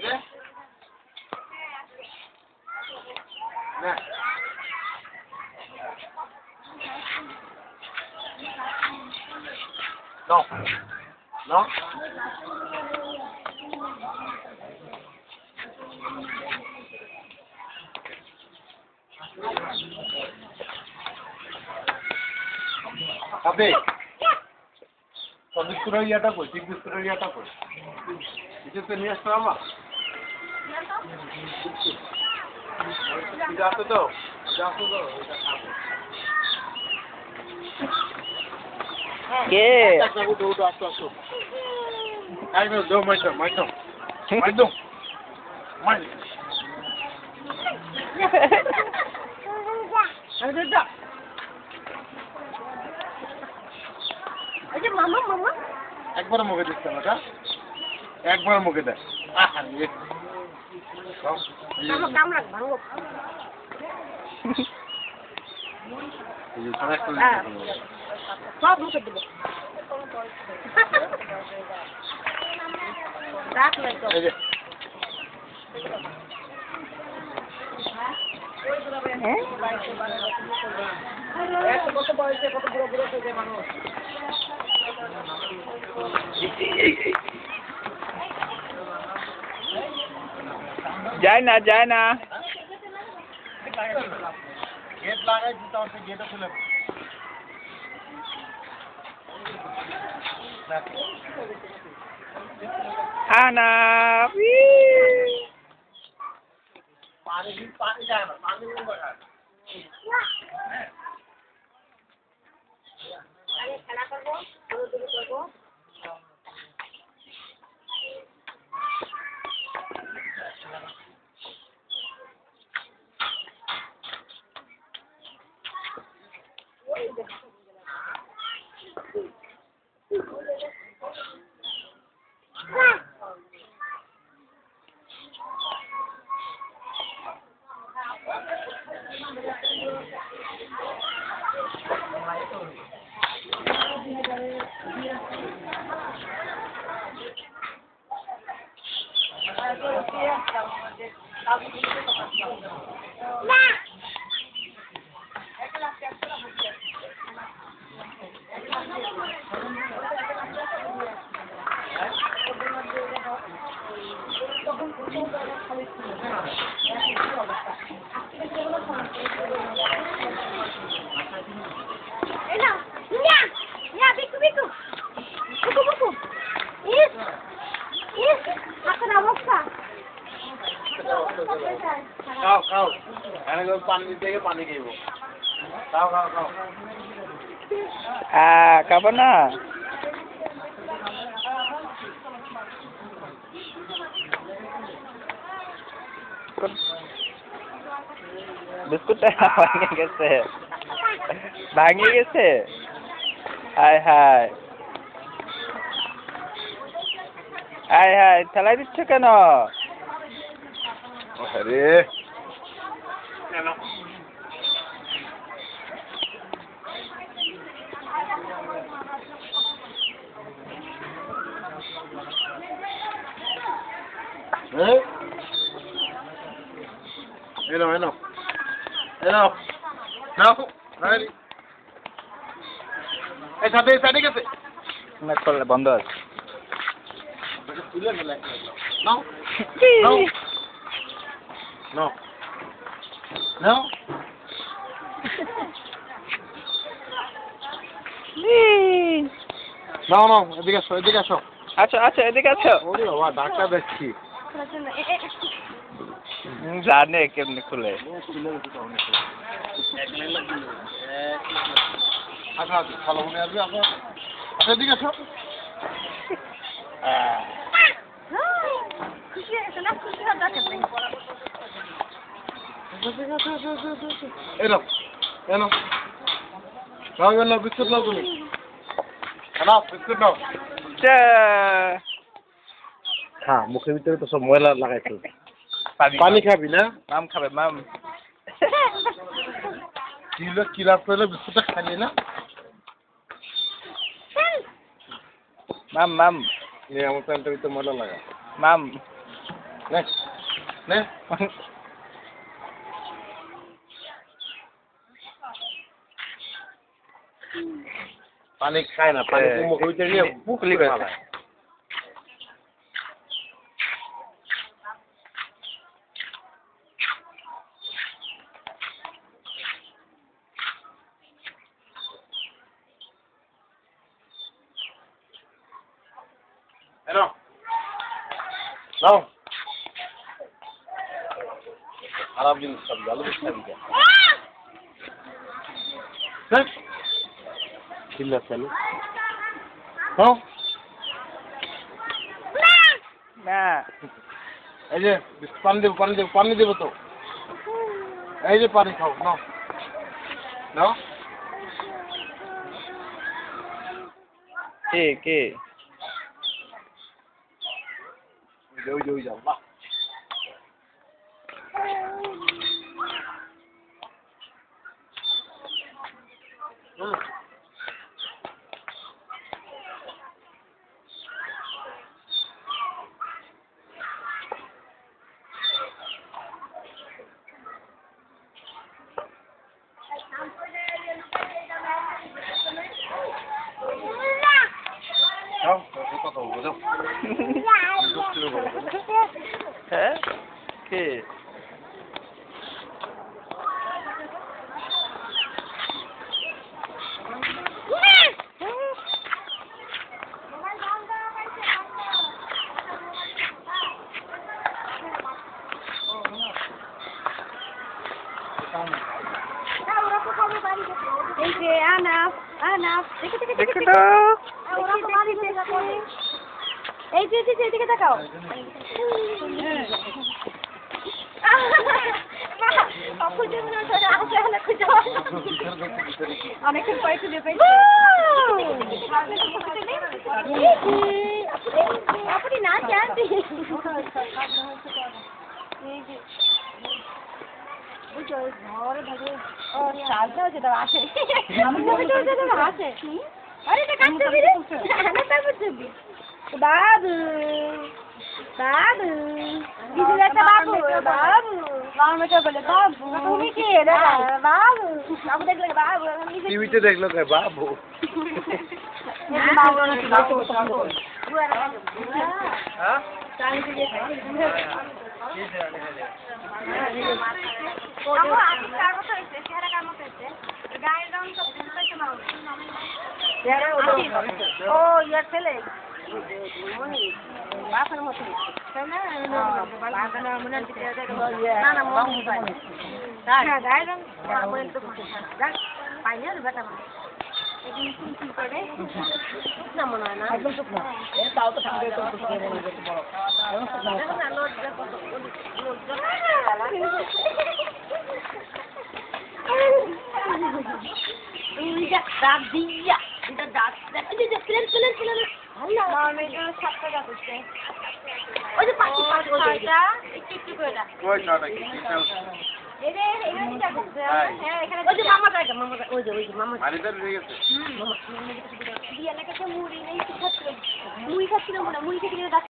No. No? Abe. So biskut area ta koi, tik biskut area ta koi. Ije te niye asama? Jato to. Ke? Aku udah asu. Ayo do mai dong. Mai. Ada dah. আরে মামা মামা একবার মুখে দিতে না একবার মুখে দে ইয়ে মামা কামড়া ভাঙো এই সারা করে সব মুখে দেব রাত নাই তো এই যে কত বয়সে কত বুড়ো বুড়ো হয়ে যায় মানুষ যায় না गेट लागाय जूता से गेट खुले खाना पानी जाए ना पानी में बगा আরে খেলা করব দৌড়দৌড়ি করব খাও এনে পানি দিয়ে পানি খাইব খাও খাবো না বিস্কুটটা ভাঙে গেছে হায় ঠেলাই দিচ্ছ কেন আরে এনো নাও রাইট এই সাথে গেছে না করলে বন্ধ আছে তুলে গেলে নাও এদিকে আসো আচ্ছা এদিকে আছো ওরে বাবা ডাক্তার দেখছি জানে কেমনি খুলে আচ্ছা ভালো মনে আসবে আপনার এদিকে আসো খুশি আছে না খুশি হবে এনো রাগলা বিস্কুট নাও তুমি নাও বিস্কুট নাও হ্যাঁ মুখের ভিতরে তো সব ময়লা লাগাইছো পানি খাবি না মাম খাবে মাম কিলাপ করে বিস্কুটটা খালি না মাম আমার প্যান্টের ভিতরে ময়লা লাগা মাম নে নে পানি খায় না পানি মুখ হইতে গিয়ে পুকলি করে এনো নাও খারাপ জিনিস সব ভালো জিনিস খাবি কেন চিল্লা চালু হ্যাঁ না এই যে পানি দেবো তো এই যে পানি খাও নাও নাও কে ওই যাও না যাও কথা বলবো যাও হ্যাঁ কে এই যে আনাফ দেখে দেখো তো ওরা তো বাড়ি যাচ্ছে এই যে এদিকে তাকাও অনেকক্ষণ পরে খুঁজে পেয়েছি আপনি না জানতে বাবু বাবু একটা বাবু বাবু বাবু বলে বাবু তুমি কে বাবু বাবু দেখলে বাবু টিভিতে দেখলো কে বাবু হ্যাঁ ও ইয়ার ছেলে বাপের মতো তাই না না গায়ের রং পাইনি আর বেটা না মনে হয় না তাও তো দাঁত দিয়া এটা দাঁত ওই যে পাখি একটু করে ওই ছাড়া কি মুড়ি খাচ্ছিল মুড়ি খেতে